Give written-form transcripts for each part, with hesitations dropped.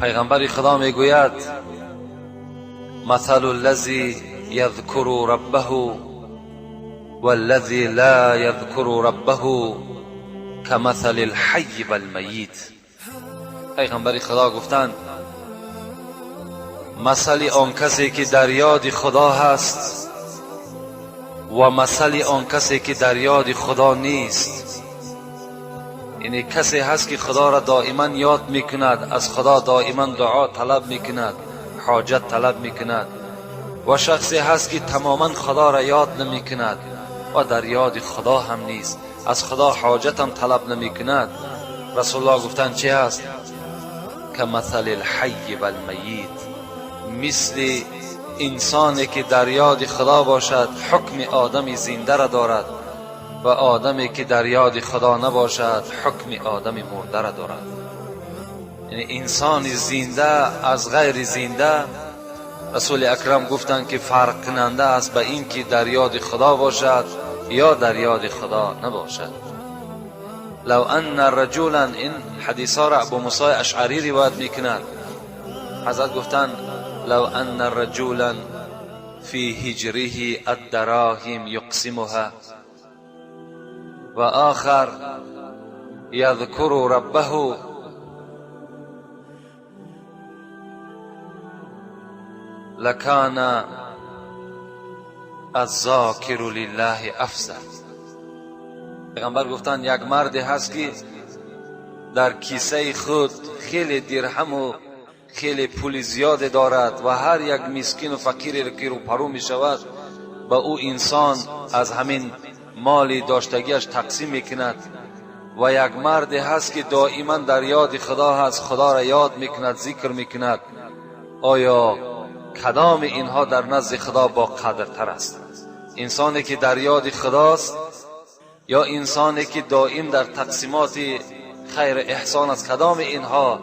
پیغمبر خدا میگوید مثل الذی یذکر ربه والذی لا یذکر ربه کمثل الحی والمیت. پیغمبر خدا گفتند مثل آن کسی که در یاد خدا هست و مثل آن کسی که در یاد خدا نیست. یعنی کسی هست که خدا را دائما یاد میکند، از خدا دائما دعا طلب میکند، حاجت طلب میکند، و شخصی هست که تماما خدا را یاد نمیکند و در یاد خدا هم نیست، از خدا حاجت هم طلب نمیکند. رسول الله گفتند چی هست؟ کمثل الحی والمیت، مثل انسانی که در یاد خدا باشد حکم آدم زنده را دارد و آدمی که در یاد خدا نباشد حکم آدم مرده را دارد. یعنی انسان زنده از غیر زنده، رسول اکرم گفتند که فرق کننده است به این که در یاد خدا باشد یا در یاد خدا نباشد. لو ان رجلا، این حدیث ها را ابو موسی اشعری روایت میکند، حضرت گفتند لو ان رجلا فی هجره الدراهم یقسمها و آخر یذکر ربه لکان الذاکر لله افضل. پیغمبر گفتند یک مرد هست که در کیسه خود خیلی درهم و خیلی پول زیاد دارد و هر یک مسکین و فقیری که رو پرو می شود با او انسان از همین مالی داشتگیش تقسیم میکند. و یک مرد هست که دائما در یاد خدا هست، خدا را یاد میکند، ذکر میکند. آیا کدام اینها در نزد خدا با قدرتر است؟ انسانی که در یاد خداست یا انسانی که دائم در تقسیمات خیر احسان است؟ کدام اینها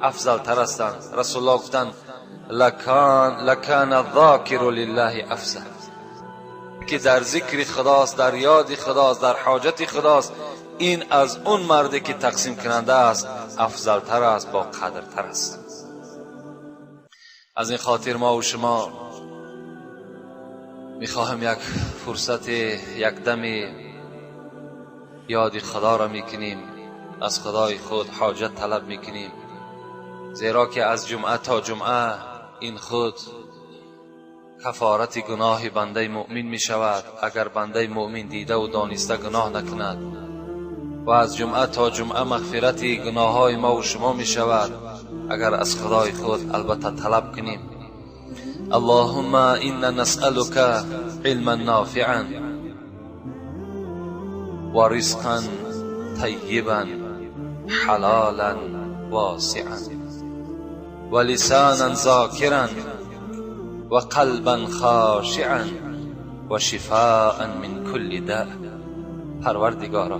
افضل تر هستند؟ رسول الله گفتند لکان الذاکر لله افضل، که در ذکر خداست، در یاد خداست، در حاجت خداست، این از اون مردی که تقسیم کننده است افضل تر است، با قدر تر است. از این خاطر ما و شما میخواهم یک فرصت یک دمی یاد خدا را میکنیم، از خدای خود حاجت طلب میکنیم، زیرا که از جمعه تا جمعه این خود کفارت گناه بنده مؤمن می شود اگر بنده مؤمن دیده و دانسته گناه نکند، و از جمعه تا جمعه مغفرت گناه های ما و شما می شود اگر از خدای خود البته طلب کنیم. اللهم انا نسألك علما نافعا و رزقا طیبا حلالا واسعا و لسانا ذاکرا و قلبا خاشعا و شفاء من کل داء. پروردگارا،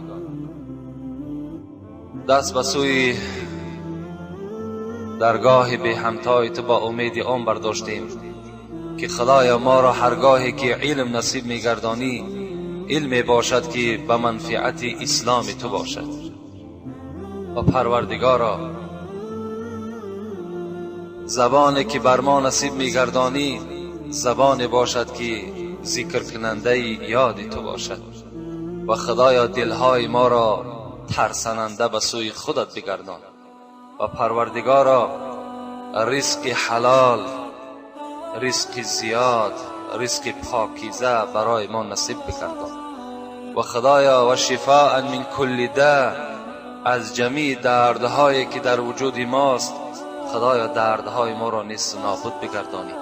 دست به سوی درگاه به همتای تو با امید آن برداشتیم که خدایا ما را هرگاهی که علم نصیب میگردانی علم باشد که به منفعت اسلام تو باشد. و پروردگارا، زبانی که بر ما نصیب میگردانی زبان باشد که ذکر کننده یاد تو باشد. و خدایا دلهای ما را ترساننده به سوی خودت بگردان. و پروردگارا، رزق حلال، رزق زیاد، رزق پاکیزه برای ما نصیب بگردان. و خدایا و شفاء من کل داء، از جمیع دردهایی که در وجود ماست خدایا دردهای ما را نیست نابود بگردانی.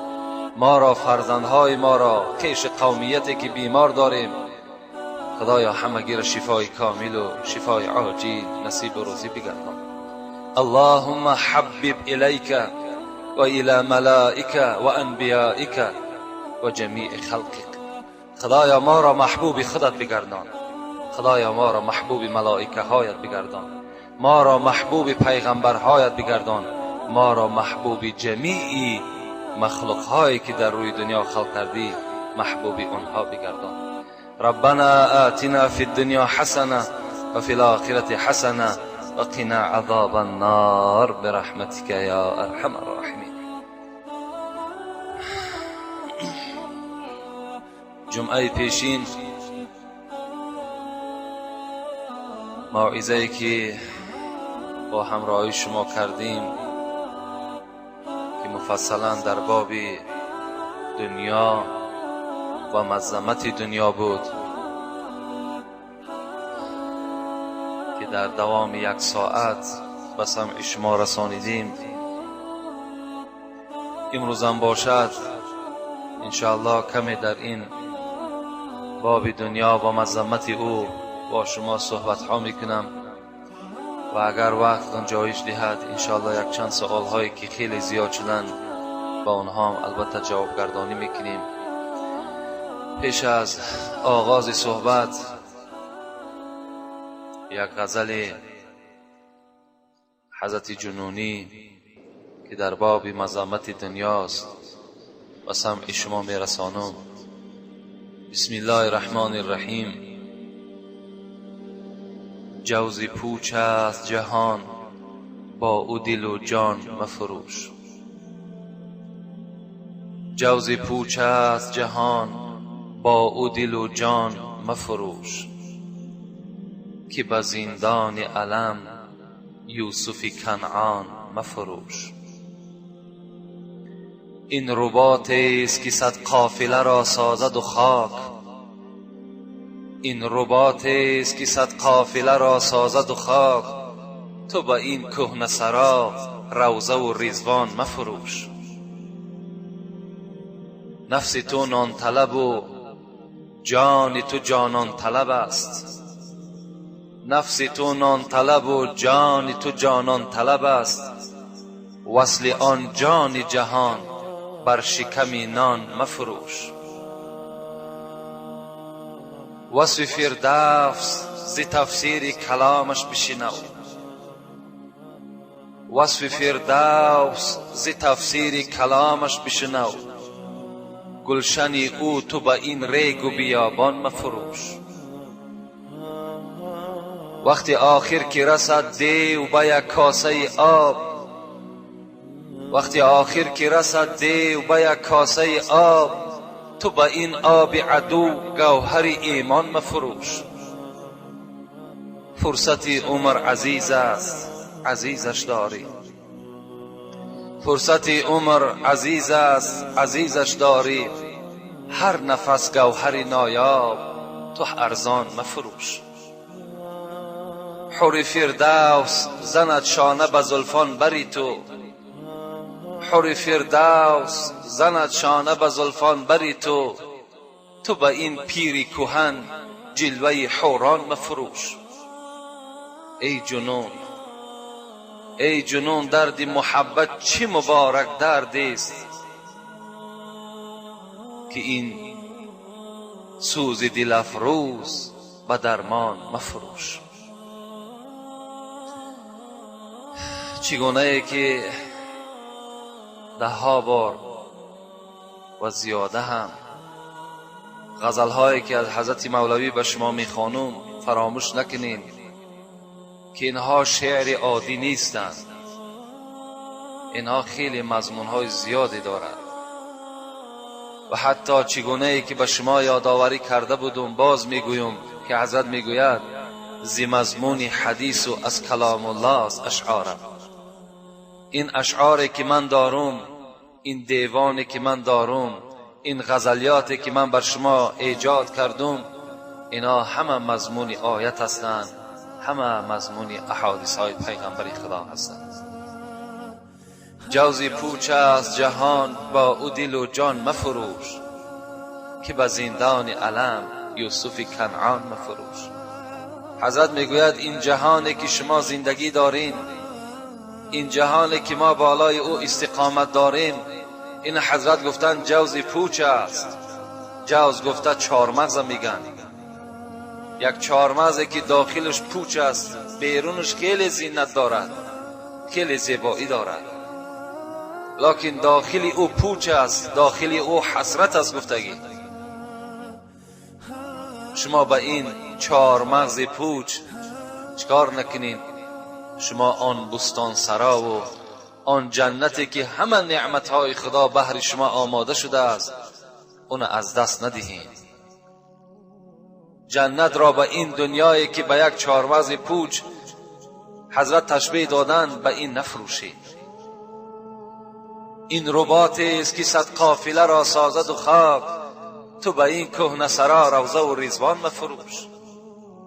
ما را، فرزندهای ما را، کیش قومیتی که بیمار داریم خدایا همگی را شفای کامل و شفای عاجل نصیب و روزی بگردان. اللهم حبب الیک و الی ملائک و انبیائک و جمیع خلقک. خدایا ما را محبوب خودت بگردان. خدایا ما را محبوب ملائکه هایت بگردان. ما را محبوب پیغمبرهایت بگردان. ما را محبوب جمیع مخلوق هایی که در روی دنیا خلق کردی محبوب اونها بگردان. ربنا آتنا فی الدنیا حسنه و فی الاخره حسنه وقنا عذاب النار برحمتك یا ارحم الراحمین. جمعه پیشین موعظه‌ای که با همراهی شما کردیم که مفصلا در باب دنیا و مظلمت دنیا بود که در دوام 1 ساعت به سمع شما رسانیدیم. امروز هم باشد انشاءالله کمی در این باب دنیا و مظلمت او با شما صحبت ها میکنم و اگر وقت گنجایش دهد انشاءالله یک چند سوال هایی که خیلی زیاد شدن با اونها هم البته جواب گردانی میکنیم. پیش از آغاز صحبت یک غزل حضرت جنونی که در باب مظلمت دنیاست و سمع شما میرسانم. بسم الله الرحمن الرحیم. جوز پوچ است جهان با او دل و جان مفروش. جوز پوچ است جهان با او دل و جان مفروش، که به زندان علم یوسف کنعان مفروش. این رباط است که 100 قافله را سازد و خاک. این رباط است که 100 قافله را سازد و خاک. تو با این کهنه سرا روضه و رضوان مفروش. نفس تو نان طلب و جان تو جانان طلب است. نفس تو نان طلب و جان تو جانان طلب است. وصل آن جان جهان بر شکم نان مفروش. وصف فردوس ز تفسیر کلامش بشنو. وصف فردوس ز تفسیر کلامش بشنو. گلشن او تو با این ریگ و بیابان مفروش. وقتی آخر که رسد دیو با یک کاسه آب. وقتی آخر که رسد دیو با یک کاسه آب. تو با این آب عدو گوهر ایمان مفروش. فرصت عمر عزیز است عزیزش داری. فرصت عمر عزیز است عزیزش داری. هر نفس گوهر نایاب تو ارزان مفروش. حور فردوس زند شانه به زلفان بری تو. حور فردوس زند شانه به زلفان بری تو. تو به این پیری کهن جلوه حوران مفروش. ای جنون ای جنون درد محبت چه مبارک درد است که این سوز دل افروز به درمان مفروش. چگونه ای که 10 بار و زیاده هم غزل هایی که از حضرت مولوی به شما میخوانم فراموش نکنین که اینها شعر عادی نیستند. اینها خیلی مضمون های زیادی دارند و حتی چگونه ای که به شما یادآوری کرده بودم باز میگویم که حضرت میگوید زی مضمون حدیث و از کلام الله است اشعارم. این اشعاری که من دارم، این دیوانی که من دارم، این غزلیاتی که من بر شما ایجاد کردم، اینا همه مضمون آیت هستند، همه مضمون احادیث های پیغمبر خدا هستند. جوز پوچ است جهان با او دل و جان مفروش، که به زندان علم یوسف کنعان مفروش. حضرت میگوید این جهانی که شما زندگی دارین، این جهانی که ما بالای او استقامت داریم، این حضرت گفتن جوز پوچ است. جوز گفته 4 مغز میگن. یک 4 مغزی که داخلش پوچ است، بیرونش خیلی زینت دارد، خیلی زیبایی دارد، لکن داخلی او پوچ است، داخلی او حسرت است. گفتگی شما با این 4 مغز پوچ چکار نکنین؟ شما آن بستان سرا و آن جنتی که همه نعمتهای خدا بهر شما آماده شده است اون از دست ندهید. جنت را به این دنیایی که به یک چهارمغز پوچ حضرت تشبیه دادن به این نفروشید. این رباطی است که صد قافله را سازد و خواب، تو به این کهنه سرا روضه و رضوان مفروش.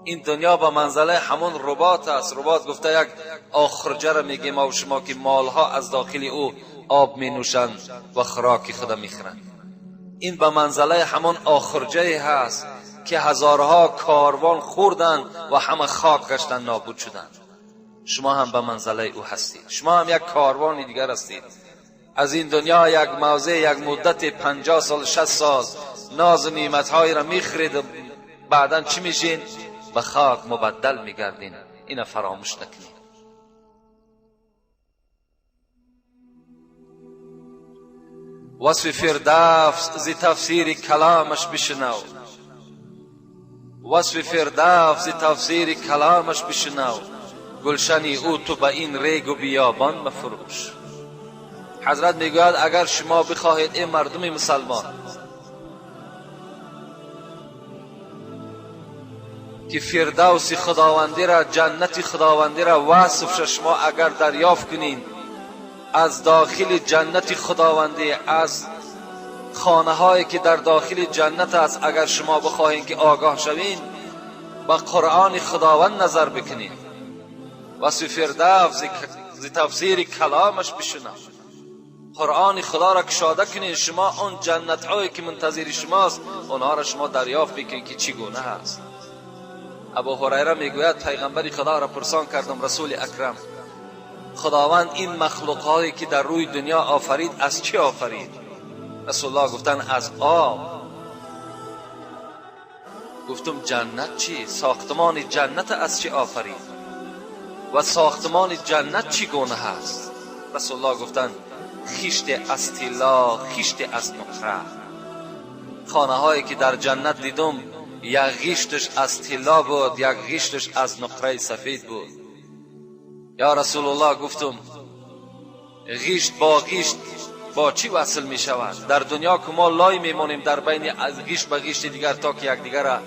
این دنیا به منزله همون رباط است. رباط گفته یک آخرجه را میگیم ما و شما که مالها از داخل او آب می نوشند و خوراک خود میخورند. این به منزله همون آخرجه هست که هزارها کاروان خوردند و همه خاک گشتند نابود شدند. شما هم به منزله او هستید. شما هم یک کاروان دیگر هستید. از این دنیا یک موضع یک مدت 50 سال 60 سال ناز و نعمت‌های را میخرید و بعداً چی میشین؟ به خاک مبدل میگردین. اینو فراموش نکنید. وصف فردوس ز تفسیر کلامش بشنو. وصف فردوس ز تفسیر کلامش بشنو. گلشنی او تو به این ریگ و بیابان مفروش. حضرت میگوید اگر شما بخواهید این مردم مسلمان که فردوس خداوندی را، جنت خداوندی را وصف شما اگر دریافت کنین، از داخل جنت خداوندی، از خانه هایی که در داخل جنت است، اگر شما بخواهید که آگاه شوین، با قرآن خداوند نظر بکنین، وصف فردوس ز تفسیر کلامش بشنو. قرآن خدا را کشاده کنین، شما اون جنت هایی که منتظر شماست اونها را شما دریافت بکنین که چگونه هست. ابو هریره میگوید پیغمبر خدا را پرسان کردم رسول اکرم خداوند این مخلوقاتی که در روی دنیا آفرید از چی آفرید؟ رسول الله گفتن از آب. گفتم جنت چی؟ ساختمان جنت از چی آفرید؟ و ساختمان جنت چگونه هست؟ رسول الله گفتن خشت از طلا، خشت از نقره. خانه هایی که در جنت دیدم یک غشتش از طلا بود، یک غشتش از نقره سفید بود. یا رسول الله گفتم غشت با غشت با چی وصل می شود؟ در دنیا که ما لای میمونیم در بین از غشت به غشت دیگر تا که یک دیگر را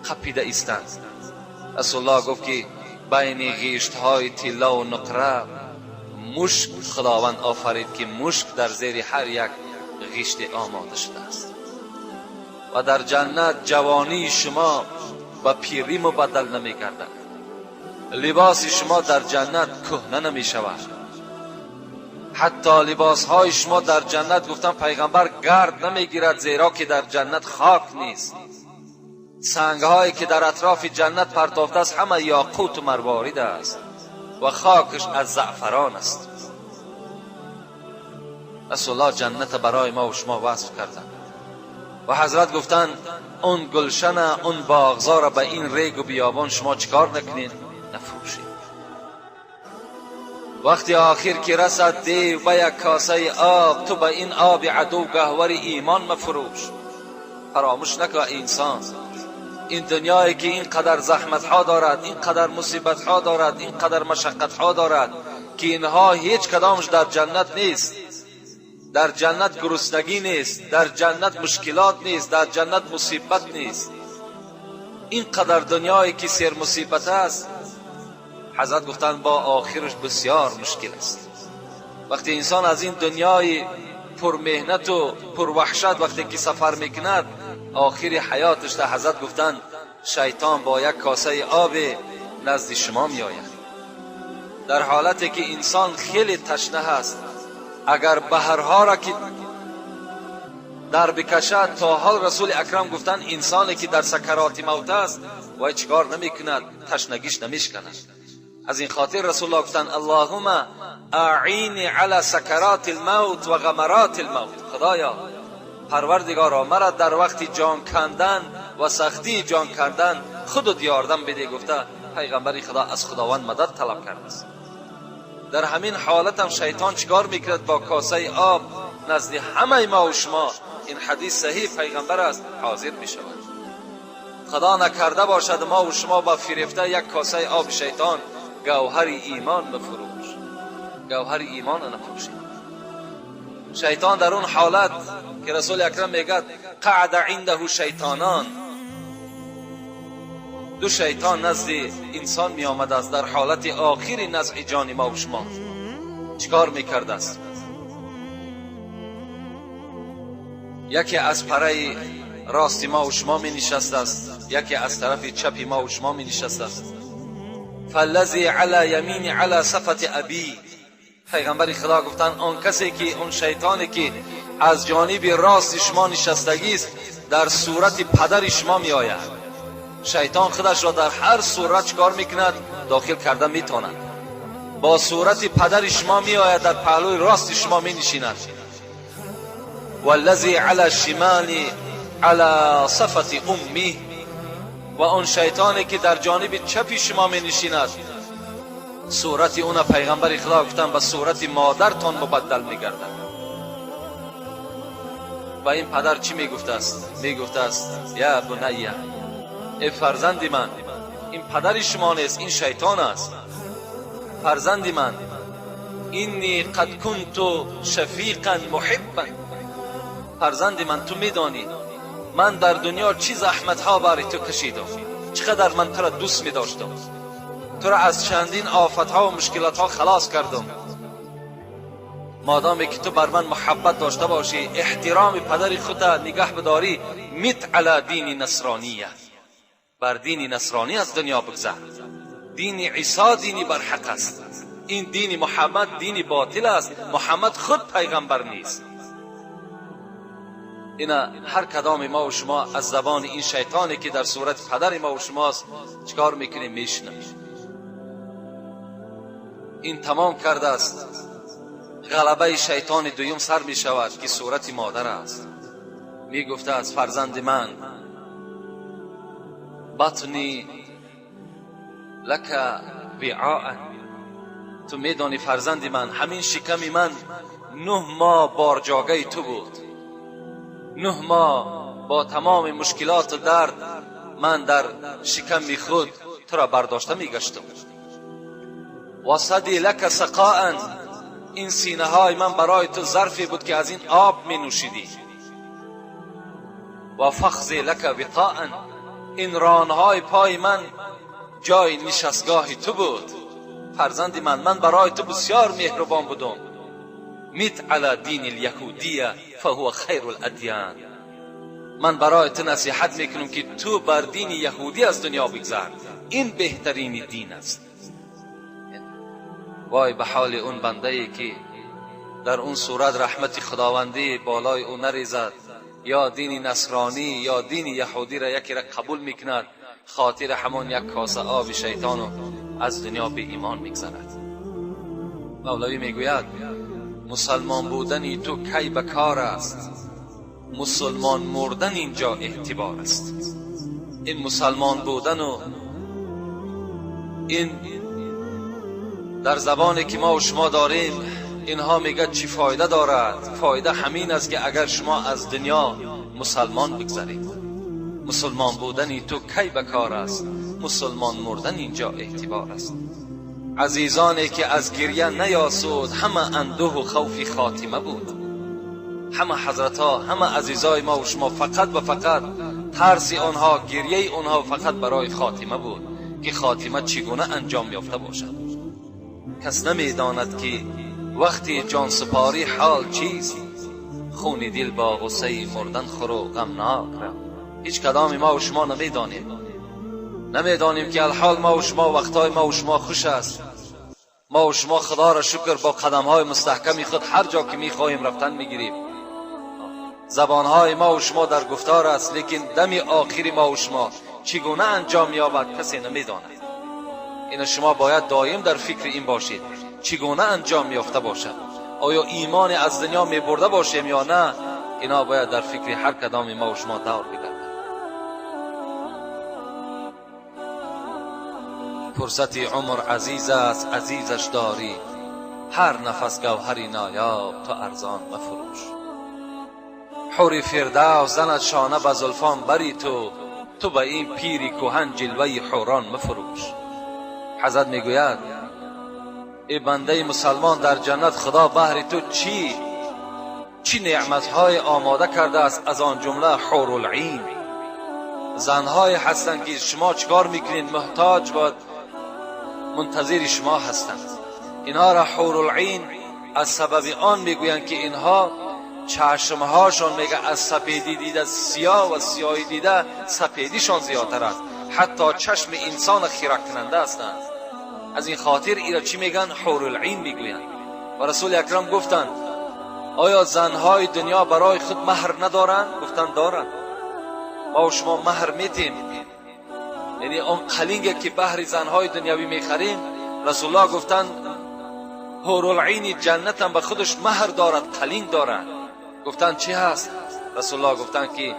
خپیده ایستند. رسول الله گفت که بین غشت های طلا و نقره مشک خداوند آفرید که مشک در زیر هر یک غشت آماده شده است. و در جنت جوانی شما با پیری مبدل نمی گردد. لباس شما در جنت کهنه نمی شود. حتی لباس های شما در جنت گفتن پیغمبر گرد نمی گیرد، زیرا که در جنت خاک نیست. سنگ هایی که در اطراف جنت پرتافته است همه یاقوت و مروارید است و خاکش از زعفران است. رسول الله جنت برای ما و شما وصف کردند و حضرت گفتن اون گلشن، اون باغزار را به این ریگ و بیابان شما چیکار نکنین؟ نفروشید. وقتی آخر که رسد دیو به یک کاسه آب، تو به این آب عدو گهور ایمان مفروش. فراموش نکن انسان، این دنیایی که اینقدر زحمت ها دارد، اینقدر مصیبت ها دارد، اینقدر مشقت ها دارد که اینها هیچ کدامش در جنت نیست. در جنت گرسنگی نیست، در جنت مشکلات نیست، در جنت مصیبت نیست. اینقدر دنیایی که سر مصیبت است، حضرت گفتن با آخرش بسیار مشکل است. وقتی انسان از این دنیای پر مهنت و پر وحشت وقتی که سفر میکند، آخر حیاتش در حضرت گفتن شیطان با یک کاسه آب نزد شما می آید. در حالتی که انسان خیلی تشنه هست، اگر بحرها را که در بکشد، تا حال رسول اکرم گفتن انسانی که در سکرات موت است و چیکار نمی کند، تشنگیش نمیشکند. از این خاطر رسول الله گفتن اللهم اعینی علی سکرات الموت و غمرات الموت. خدایا پروردگارا مرا در وقت جان کندن و سختی جان کردن خودت یاردم بده. گفته پیغمبر خدا از خداوند مدد طلب کرده است. در همین حالت هم شیطان چیکار میکرد؟ با کاسه آب نزد همه ما و شما، این حدیث صحیح پیغمبر است، حاضر میشود. خدا نکرده باشد ما و شما با فریفته یک کاسه آب شیطان گوهر ایمان بفروش. گوهر ایمان رو نفروشید. شیطان در اون حالت که رسول اکرم میگه قعد عنده شیطانان، دو شیطان نزد انسان می آمده است در حالت آخر نزع جان ما و شما. چیکار میکرده است؟ یکی از پره راست ما و شما می نشسته است، یکی از طرف چپ ما و شما می نشسته است. فالذی علی یمین علی صفت ابی، پیغمبر خدا گفتن آن کسی که اون شیطانی که از جانب راست شما نشستگی است در صورت پدر شما می آید. شیطان خودش را در هر صورت چکار میکند؟ داخل کرده میتواند. با صورت پدر شما می آید، در پهلوی راست شما می نشیند. والذی علی الشمال علی صفت امی، و اون شیطانی که در جانب چپ شما می نشیند صورت اون پیغمبر خدا گفتن به صورت مادرتان مبدل می گردد. و این پدر چی می گفته است؟ می گفته است یا بنیه، ای فرزند من، این پدر شما نیست، این شیطان است. فرزند من، اینی قد کنت شفیقا محبا، فرزند من تو میدانی من در دنیا چی زحمت ها برای تو کشیدم، چقدر من تو را دوست می داشتم، تو را از چندین آفت ها و مشکلات ها خلاص کردم. مادامی که تو بر من محبت داشته باشی، احترام پدر خود نگه بداری، مت علی دین نصرانیه، بر دین نصرانی از دنیا بگذر. دین عیسی دینی بر حق است، این دین محمد دینی باطل است. محمد خود پیغمبر نیست. اینا هر کدام ما و شما از زبان این شیطانی که در صورت پدر ما و شماست چکار میکنیم؟ میشنویم. این تمام کرده است، غلبه شیطان دویم سر می شود که صورت مادر است. می گفته است فرزند من، بطنی لک وعاء، تو میدانی فرزند من همین شکم من 9 ماه بارجاگه تو بود. 9 ماه با تمام مشکلات و درد من در شکم خود تو را برداشته میگشتم. و صدی لک سقاء، این سینه های من برای تو ظرفی بود که از این آب می نوشیدی. و فخذی لک وطاء، این رانهای پای من جای نشستگاه تو بود. فرزند من، من برای تو بسیار مهربان بودم. میت علی دین الیهودیه فهو خیر الادیان، من برای تو نصیحت میکنم که تو بر دین یهودی از دنیا بگذر، این بهترین دین است. وای به حال اون بنده ای که در اون صورت رحمت خداوندی بالای او نریزد، یا دین نصرانی یا دین یهودی را یکی را قبول میکند، خاطر همون یک کاسه آب شیطان از دنیا به ایمان میگذرد. مولوی میگوید مسلمان بودن تو کی بکار است، مسلمان مردن اینجا اعتبار است. این مسلمان بودن و این در زبانی که ما و شما داریم، اینها میگه چی فایده دارد؟ فایده همین است که اگر شما از دنیا مسلمان بگذرید. مسلمان بودن تو کی بکار است، مسلمان مردن اینجا اعتبار است. عزیزانی که از گریه نیاسود، همه اندوه و خوف خاتمه بود. همه حضرتها، همه عزیزای ما و شما فقط و فقط ترس آنها، گریه آنها فقط برای خاتمه بود که خاتمه چگونه انجام یافته باشد. کس نمیداند که وقتی جان سپاری حال چیست، خون دل با غصه مردن خورو غمناک را. هیچ کدام ما و شما نمیدانیم که الحال ما و شما وقتای ما و شما خوش است. ما و شما خدا را شکر با قدمهای مستحکم خود هر جا که میخواهیم رفتن میگیریم. زبانهای ما و شما در گفتار است، لیکن دم آخری ما و شما چگونه انجام یابد کسی نمیداند. این شما باید دائم در فکر این باشید چگونه انجام یافته باشد. آیا ایمان از دنیا میبرده باشیم یا نه؟ اینا باید در فکر هر کدام ما و شما دور بگردد. فرصت عمر عزیز است، عزیزش داری، هر نفس گوهری نایاب تو ارزان مفروش. حور فردوس زند شانه به زلفان بری تو به این پیری کهن جلوه حوران مفروش. حضرت میگوید ای بنده مسلمان در جنت خدا بهر تو چی نعمتهای آماده کرده است، از آن جمله حور العین. زنهای هستند که شما چیکار میکنین، محتاج و منتظر شما هستند. اینها را حور العین از سبب آن میگویند که اینها چشمهاشون میگه از سپیدی دیده سیاه و سیاهی دیده سپیدیشان زیادتر است، حتی چشم انسان خیره کننده هستند. از این خاطر ایرا چی میگن؟ حور العین میگویند. و رسول اکرم گفتند آیا زنهای دنیا برای خود مهر ندارند؟ گفتند دارند. ما و شما مهر میتیم، یعنی اون قلینگی که بهر زنهای دنیاوی میخریم، رسول الله گفتند حور العین جنت هم به خودش مهر دارد، قلینگ دارد. گفتند چی هست؟ رسول الله گفتند که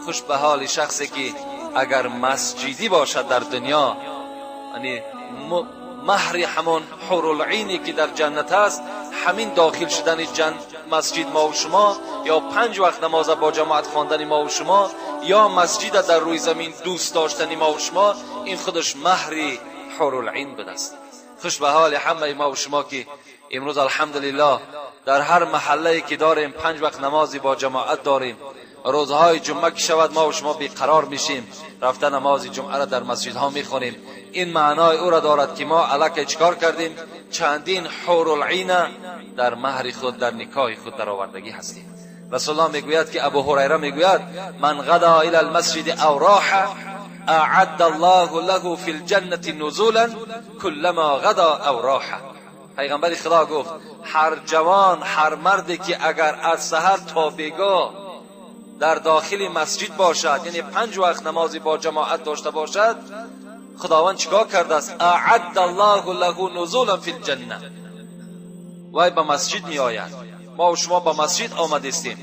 خوش به حال شخصی که اگر مسجدی باشد در دنیا، یعنی مهر همون حور العینی که در جنت است همین داخل شدن مسجد ما و شما، یا 5 وقت نماز با جماعت خواندن ما و شما، یا مسجد در روی زمین دوست داشتن ما و شما، این خودش مهر حور العین بدست. خوش به حال همه ما و شما که امروز الحمدلله در هر محله که داریم 5 وقت نمازی با جماعت داریم. روزهای جمعه که شود ما و شما بیقرار میشیم، رفته نماز جمعه را در مسجد ها میخونیم. این معنای او را دارد که ما الک چیکار کردیم؟ چندین حور العین در مهر خود، در نکاح خود در آوردگی هستیم. رسول الله میگوید که ابو هریره میگوید من غدا الى المسجد او راح اعد الله له فی الجنه نزولا كلما غدا او راح. پیغمبر خدا گفت هر جوان، هر مردی که اگر از سحر تا بیگاه در داخل مسجد باشد، یعنی 5 وقت نمازی با جماعت داشته باشد، خداوند چیکار کرده است؟ اعد الله له نزولا فی الجنه. وای به مسجد می آید، ما و شما به مسجد آمده استیم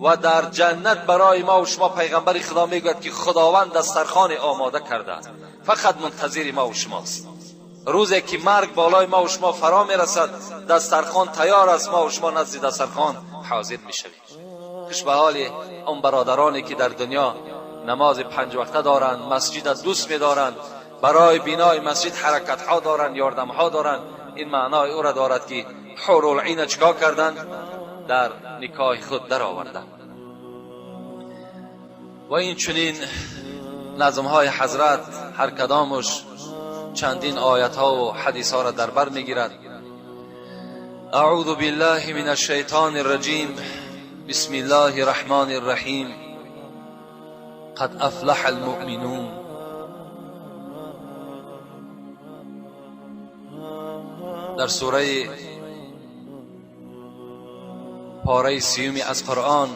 و در جنت برای ما و شما پیغمبر خدا میگوید که خداوند دسترخوان آماده کرده است، فقط منتظر ما و شماست. روزی که مرگ بالای ما و شما فرا میرسد، دسترخوان تیار است، ما و شما نزد دسترخوان حاضر میشویم. خوش به حال اون برادرانی که در دنیا نماز 5 وقته دارند، مسجد دوست می‌دارند، برای بنای مسجد حرکت ها دارند، یاردم ها دارند. این معنای او را دارد که حور العین چیکار کردند؟ در نکاح خود در آوردند. و این چنین نظم های حضرت هر کدامش چندین آیت ها و حدیث ها را در بر میگیرد. اعوذ بالله من الشیطان الرجیم، بسم الله الرحمن الرحیم. قد افلح المؤمنون. در سوره پاره 30 از قرآن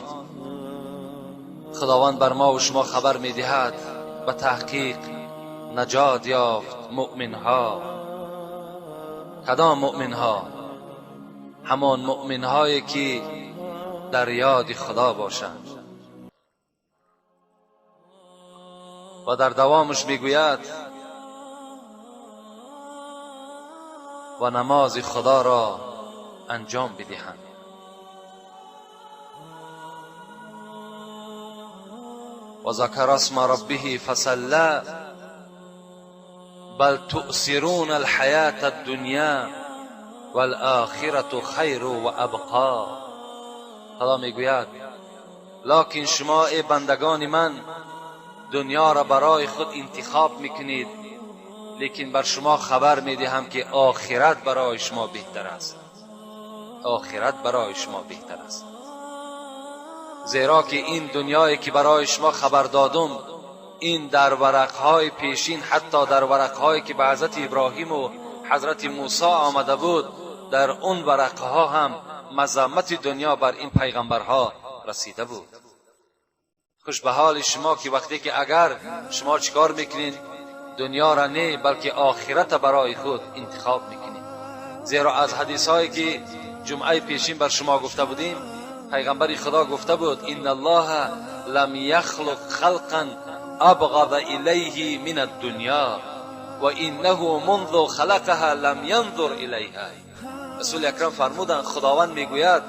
خداوند بر ما و شما خبر میدهد به تحقیق نجات یافت مؤمنها. کدام مؤمنها؟ همان مؤمنهایی که در یاد خدا باشند. و در دوامش میگوید و نماز خدا را انجام بدهند. و ذکر اسم ربه فصلى بل تؤثرون الحیاة الدنیا والآخرة خیر و ابقا. خدا میگوید لکن شما ای بندگان من دنیا را برای خود انتخاب میکنید، لیکن بر شما خبر میدهم که آخرت برای شما بهتر است. آخرت برای شما بهتر است. زیرا که این دنیایی که برای شما خبر دادم، این در ورقهای پیشین، حتی در ورقهایی که به حضرت ابراهیم و حضرت موسی آمده بود، در اون ورقها هم مذمت دنیا بر این پیغمبرها رسیده بود. خوش به حال شما که وقتی که اگر شما چیکار میکنین؟ دنیا را نه بلکه آخرت برای خود انتخاب میکنین. زیرا از حدیث هایی که جمعه پیشین بر شما گفته بودیم، پیغمبر خدا گفته بود ان الله لم یخلق خلقا ابغض الیه من الدنیا و انه منذ خلقها لم ينظر الیها. رسول اکرم فرمودند خداوند میگوید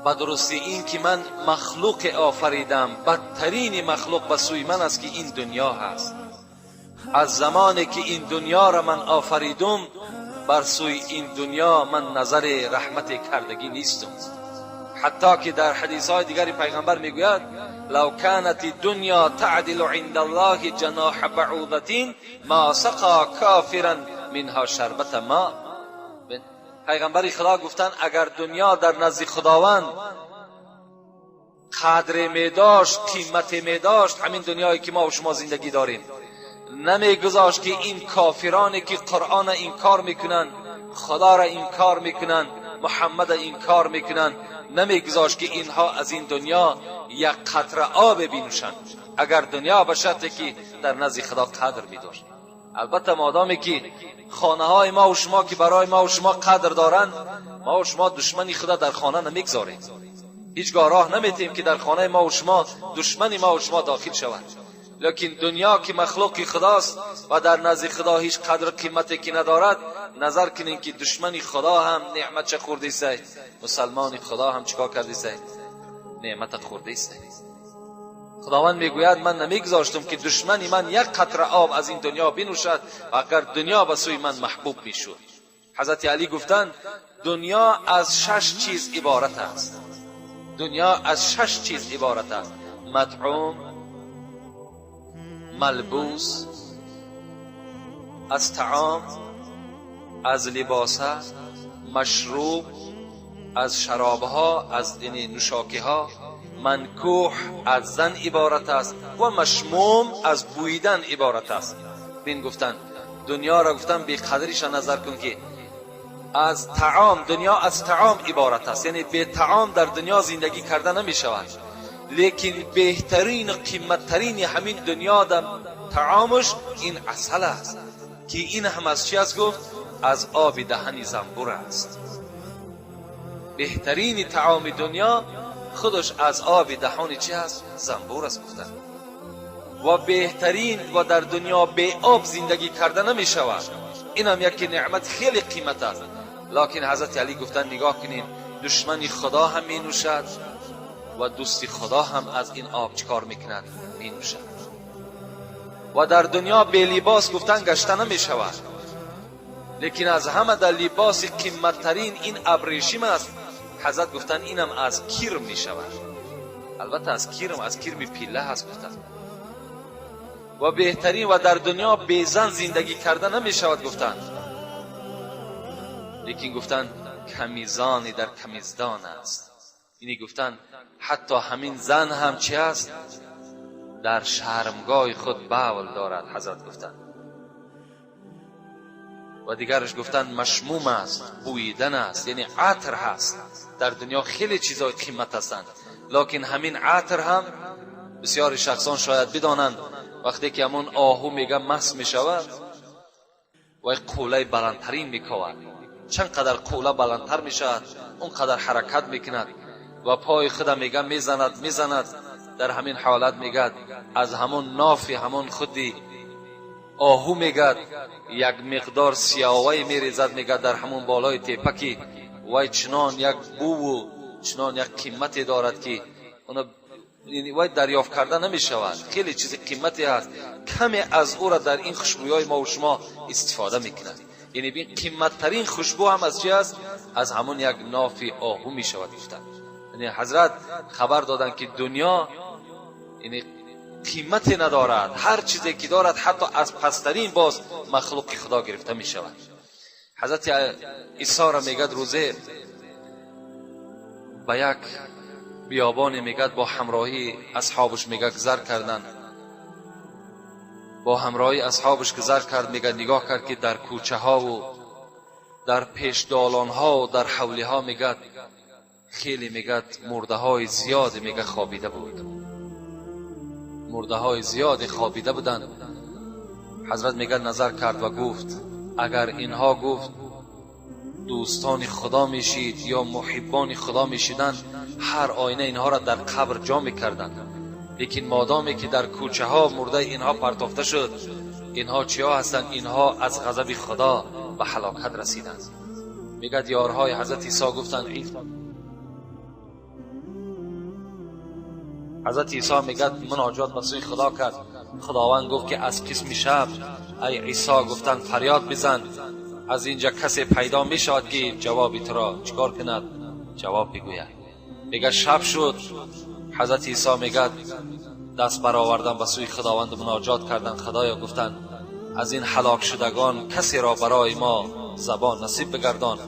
به درستی این که من مخلوق آفریدم، بدترین مخلوق به سوی من است که این دنیا هست. از زمانی که این دنیا را من آفریدم بر سوی این دنیا من نظر رحمت کردگی نیستم. حتی که در حدیث های دیگری پیغمبر میگوید لو كانت الدنيا تعدل عند الله جناح بعوضة ما سقى كافرا منها شربة ماء. پیغمبر خدا گفتن اگر دنیا در نزد خداوند قدر می داشت، قیمت می داشت، همین دنیایی که ما و شما زندگی داریم، نمیگذاشت که این کافرانی که قرآن انکار میکنن، خدا را انکار میکنن، محمد انکار میکنن، نمیگذاشت که اینها از این دنیا یک قطره آب بنوشند اگر دنیا به شرطی که در نزد خدا قدر میداشت. البته مادامی که خانه های ما و شما که برای ما و شما قدر دارند، ما و شما دشمنی خدا در خانه نمیگذاریم، هیچگاه راه نمیتیم که در خانه ما و شما دشمنی ما و شما داخل شود. لیکن دنیا که مخلوق خداست و در نزد خدا هیچ قدر و قیمتی که ندارد، نظر کنین که دشمن خدا هم نعمت چه خورده است، مسلمان خدا هم چیکار کرده است، نعمت خورده است. خداوند میگوید من نمیگذاشتم که دشمنی من یک قطره آب از این دنیا بنوشد و اگر دنیا به سوی من محبوب میشد. حضرت علی گفتند دنیا از 6 چیز عبارت است. دنیا از 6 چیز عبارت است: مطعوم، ملبوس، از طعام، از لباسه، مشروب، از شرابها، از نوشاکیها، منکوح از زن عبارت است و مشموم از بویدن عبارت است. بین گفتن دنیا را گفتن بی قدریش نظر کن که از طعام، دنیا از طعام عبارت است، یعنی به طعام در دنیا زندگی کردن نمی شود، لیکن بهترین و قیمتترین همین دنیا در طعامش این عسل است که این هم از چی است؟ گفت از آب دهن زنبور است. بهترین طعام دنیا خودش از آب دهان چی است؟ زنبور است گفتن. و بهترین و در دنیا به آب زندگی کردن نمی شود، این هم یک نعمت خیلی قیمت است. لکن حضرت علی گفتن نگاه کنین دشمن خدا هم می نوشد و دوست خدا هم از این آب چکار میکند؟ می نوشد. و در دنیا به لباس گفتن گشتن نمی شود، لیکن از همه در لباس قیمتترین این ابریشم است. حضرت گفتن اینم از کرم می شود. البته از کرم پیله هست گفتن. و بهترین و در دنیا به زن زندگی کردن نمی شود گفتن، لیکن گفتن کمیزانی در کمیزدان است. اینی گفتن حتی همین زن هم چی است؟ در شرمگاه خود بول دارد. حضرت گفتن و دیگرش گفتن مشموم است، بویدن است، یعنی عطر هست. در دنیا خیلی چیزای قیمت هستند، لیکن همین عطر هم بسیاری شخصان شاید بدانند وقتی که همون آهو میگه مست میشود و قوله بلندترین میکند، چند قدر قوله بلندتر میشود اونقدر حرکت میکند و پای خود میگه میزند. در همین حالت میگه از همون ناف همون خودی آهو میگه یک مقدار سیاوی میریزد، میگه در همون بالای تیپکی وای چنان یک بو و چنان یک قیمتی دارد که اون وای دریافت کردن نمی شود. خیلی چیز قیمتی هست، کمی از او را در این خوشبویای ما و شما استفاده میکنند. یعنی بین قیمتترین خوشبو هم از چی است؟ از همون یک ناف آهو می شود گفتن. یعنی حضرت خبر دادن که دنیا یعنی قیمتی ندارد، هر چیزی که دارد حتی از پسترین باز مخلوق خدا گرفته می شود. حضرت عیسی را میگد روزه به یک بیابان میگد با همراهی اصحابش میگه گذر کردن، با همراهی اصحابش گذر کرد. میگه نگاه کرد که در کوچه ها و در پیش دالان ها و در حوله ها میگه خیلی میگه مرده های زیاد میگه خوابیده بود، مرده های زیاد خوابیده بودن. حضرت میگه نظر کرد و گفت اگر اینها گفت دوستان خدا میشید یا محبان خدا میشیدن، هر آینه اینها را در قبر جا میکردند. لیکن مادامی که در کوچه ها مرده اینها پرتافته شد، اینها چیا هستند؟ اینها از غضب خدا به هلاکت رسیدند. میگه یارهای حضرت عیسی گفتند حضرت عیسی میگه مناجات به سوی خدا کرد خداوند گفت که از قسم شب ای عیسی گفتن فریاد بزن، از اینجا کسی پیدا می شود که جوابی تو را چیکار کند، جواب بگوید. میگه شب شد، حضرت عیسی میگه دست برآوردن به سوی خداوند مناجات کردن. خدایا گفتن از این هلاک شدگان کسی را برای ما زبان نصیب بگردان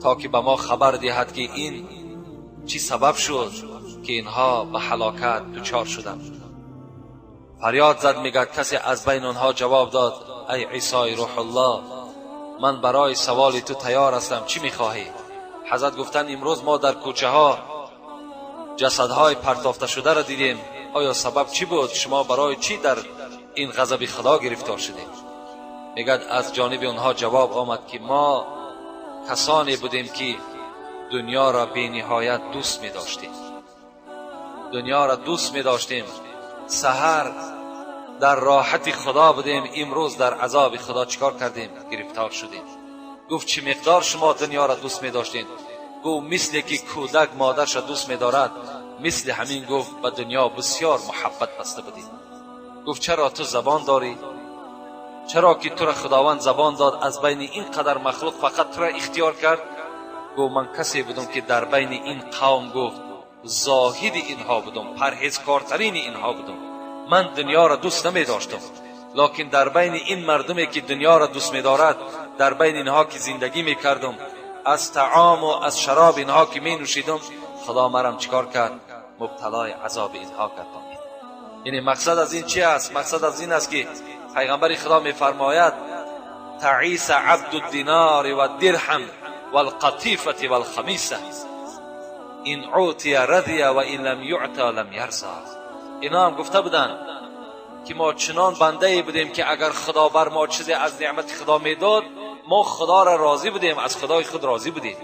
تا که به ما خبر دهد که این چی سبب شد که اینها به هلاکت دچار شدند. فریاد زد، میگه کسی از بین آنها جواب داد ای عیسی روح الله، من برای سوال تو تیار هستم، چی میخواهی؟ حضرت گفتن امروز ما در کوچه ها جسدهای پرتافته شده را دیدیم، آیا سبب چی بود؟ شما برای چی در این غضب خدا گرفتار شدید؟ میگه از جانب آنها جواب آمد که ما کسانی بودیم که دنیا را بی نهایت دوست می داشتیم، دنیا را دوست می داشتیم. سحر در راحت خدا بودیم، امروز در عذاب خدا چیکار کردیم؟ گرفتار شدیم. گفت چه مقدار شما دنیا را دوست می داشتین؟ گفت مثل که کودک مادرش دوست می دارد، مثل همین گفت به دنیا بسیار محبت بسته بودیم. گفت چرا تو زبان داری؟ چرا که تو را خداوند زبان داد، از بین این قدر مخلوق فقط تو را اختیار کرد؟ گفت من کسی بودم که در بین این قوم گفت زاهد اینها بودم، پرهیزکارترین اینها بودم. من دنیا را دوست نمی داشتم، لکن در بین این مردمی که دنیا را دوست می دارد، در بین اینها که زندگی می کردم، از طعام و از شراب اینها که می نوشیدم، خدا مرم چیکار کرد؟ مبتلای عذاب اینها کرد. یعنی مقصد از این چی است؟ مقصد از این است که پیغمبر خدا می فرماید تعیس عبد الدینار و الدرهم والقطیفه والخمیسه این عوتی رضی و این لم یعطا لم یرضی. اینا هم گفته بودن که ما چنان بنده بودیم که اگر خدا بر ما چیزی از نعمت خدا میداد، ما خدا را راضی بودیم، از خدای خود راضی بودیم.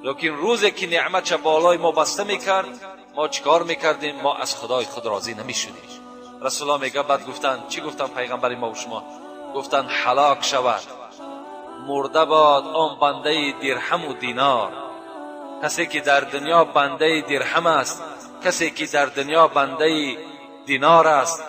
لیکن روزی که نعمت بالای ما بسته میکرد، ما چیکار میکردیم؟ ما از خدای خود راضی نمیشدیم. رسول الله میگه بعد گفتن چی گفتن پیغمبر ما و شما؟ گفتن هلاک شود، مرده باد آن بنده درهم و دینار. کسی که در دنیا بنده درهم است، کسی که در دنیا بنده دینار است،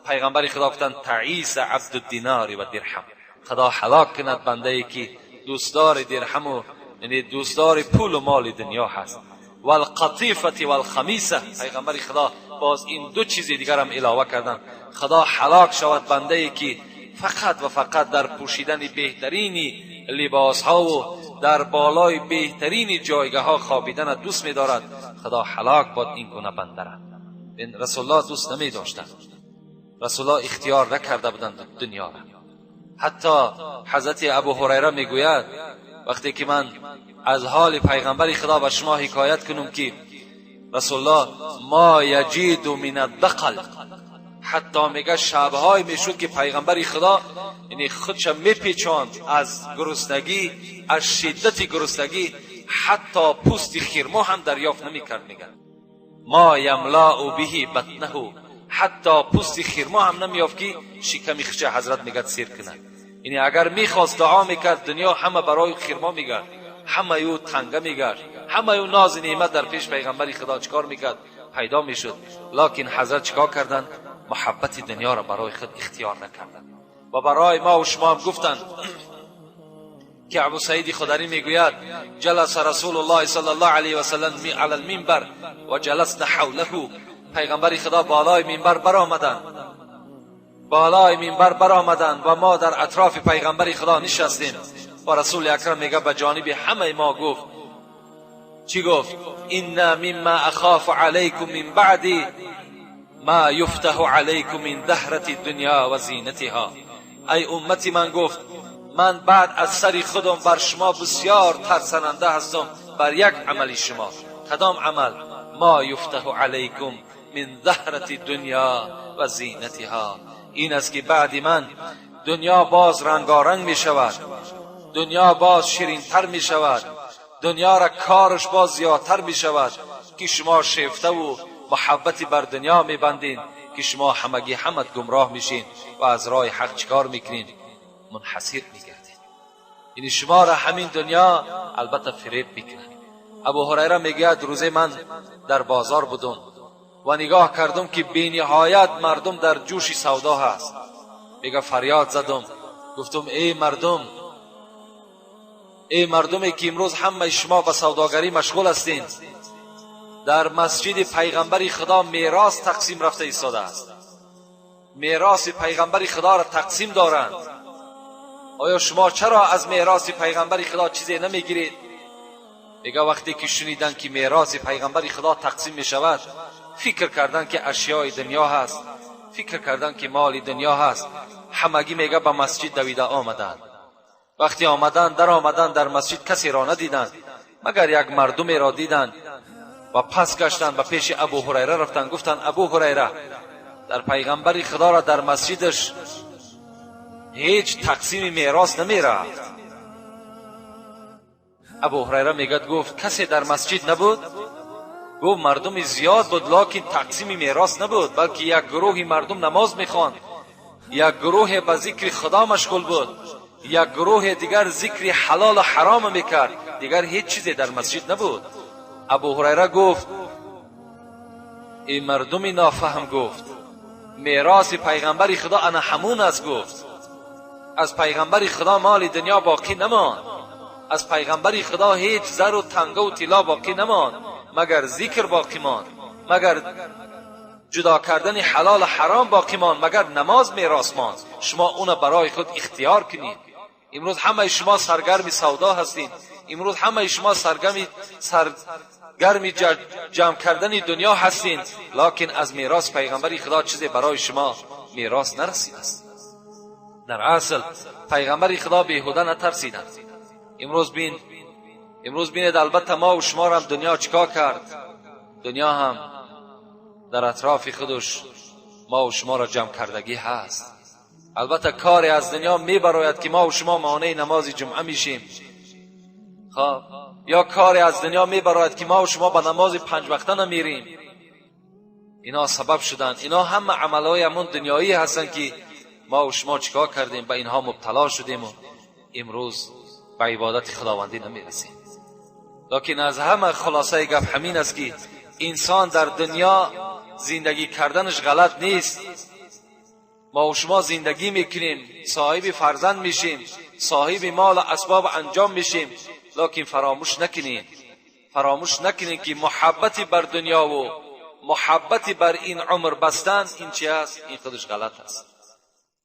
پیغمبر خدا گفتن تعیس عبد الدینار و درهم. خدا هلاک کند بنده ای که دوستدار درهم و یعنی دوستدار پول و مال دنیا هست. والقطیفه والخمیسه، پیغمبر خدا باز این دو چیز دیگر هم علاوه کردن. خدا هلاک شود بنده ای که فقط و فقط در پوشیدن بهترین لباس ها و در بالای بهترین جایگاه ها خوابیدن دوست می دارد. خدا هلاک باد این گونه بنده را. رسول الله دوست نمی داشتن، رسول الله اختیار نکرده بودند دنیا را. حتی حضرت ابو هریره می گوید وقتی که من از حال پیغمبر خدا به شما حکایت کنم که رسول الله ما یجید من الدقل، حتی میگه شبهای میشد که پیغمبر خدا یعنی خودش میپیچاند از گرسنگی، از شدت گرسنگی، حتی پوست خرما هم دریافت نمیکرد. میگه ما یملا به بطنه، حتی پوست خرما هم نمیافت که شکم خچ حضرت میگه سیر کنه. یعنی اگر میخواست دعا میکرد دنیا همه برای خرما میگرد، همه یو تنگه میگرد، همه یو ناز نعمت در پیش پیغمبر خدا چکار میکرد؟ پیدا میشد. لکن حضرت چکار کردن؟ محبت دنیا را برای خود اختیار نکردن. و برای ما و شما هم گفتن که ابو سعید خدری میگوید جلس رسول الله صلی الله علیه و سلم علی المنبر و جلسنا حوله، پیغمبر خدا بالای منبر برآمدند و ما در اطراف پیغمبر خدا نشستیم و رسول اکرم میگه به جانب همه ما گفت، چی گفت؟ ان مما اخاف علیکم من بعد ما یفتح علیکم من دهرة الدنیا و زینتها. ای امتی من، گفت من بعد از سر خودم بر شما بسیار ترسننده هستم بر یک عملی شما. کدام عمل؟ ما یفتح علیکم من دهرة الدنیا و زینتها. این است که بعد من دنیا باز رنگارنگ می شود، دنیا باز شیرین تر می شود، دنیا را کارش باز زیادتر می شود که شما شیفته و محبتی بر دنیا می بندین که شما همگی همت گمراه میشین و از راه حق چکار میکنین؟ منحصر میگردین. یعنی شما را همین دنیا البته فریب میکنه. ابو هریره میگه روزه من در بازار بودم و نگاه کردم که بی نهایت مردم در جوش سودا هست. میگه فریاد زدم، گفتم ای مردمی که امروز همه شما به سوداگری مشغول هستین، در مسجد پیغمبر خدا میراث تقسیم رفته ایستاده است. میراث پیغمبر خدا را تقسیم دارند. آیا شما چرا از میراث پیغمبر خدا چیزی نمیگیرید؟ میگه وقتی که شنیدن که میراث پیغمبر خدا تقسیم می شود، فکر کردن که اشیاء دنیا هست، فکر کردن که مال دنیا هست. همگی میگه به مسجد دویده آمدند. وقتی آمدن در مسجد کسی را ندیدند مگر یک مردمی را دیدند و پس گشتند به پیش ابو هریره رفتند. گفتند ابو هریره، در پیغمبر خدا را در مسجدش هیچ تقسیم میراث نمی رفت. ابو هریره میگه گفت کسی در مسجد نبود؟ گفت مردم زیاد بود لکن تقسیم میراث نبود، بلکه یک گروه مردم نماز میخواند، یک گروه به ذکر خدا مشغول بود، یک گروه دیگر ذکر حلال و حرام میکرد، دیگر هیچ چیزی در مسجد نبود. ابو هریره گفت این مردم نافهم، گفت میراث پیغمبر خدا انا همون است. گفت از پیغمبر خدا مال دنیا باقی نماند، از پیغمبر خدا هیچ زر و تنگه و طلا باقی نماند، مگر ذکر باقی ماند، مگر جدا کردن حلال و حرام باقی ماند، مگر نماز میراث ماند. شما اون برای خود اختیار کنید. امروز همه شما سرگرم سودا هستید، امروز همه شما سرگرم جمع کردن دنیا هستید، لکن از میراث پیغمبر خدا چیزی برای شما میراث نرسیده است. در اصل پیغمبر خدا بیهوده نترسیدند. امروز بینید البته ما و شما را هم دنیا چیکار کرد؟ دنیا هم در اطراف خودش ما و شما را جمع کردگی هست. البته کاری از دنیا میبراید که ما و شما مانع نماز جمعه میشیم، خب یا کاری از دنیا میبراید که ما و شما به نماز 5 وقته نمیریم. اینا سبب شدن، اینا همه عملهای همون دنیایی هستن که ما و شما چیکار کردیم؟ به اینها مبتلا شدیم و امروز به عبادت خداوندی نمیرسیم. لکن از همه خلاصه گپ همین است که انسان در دنیا زندگی کردنش غلط نیست. ما و شما زندگی میکنیم، صاحب فرزند میشیم، صاحب مال و اسباب انجام میشیم، لکن فراموش نکنین که محبت بر دنیا و محبت بر این عمر بستن این چی است؟ این خودش غلط است.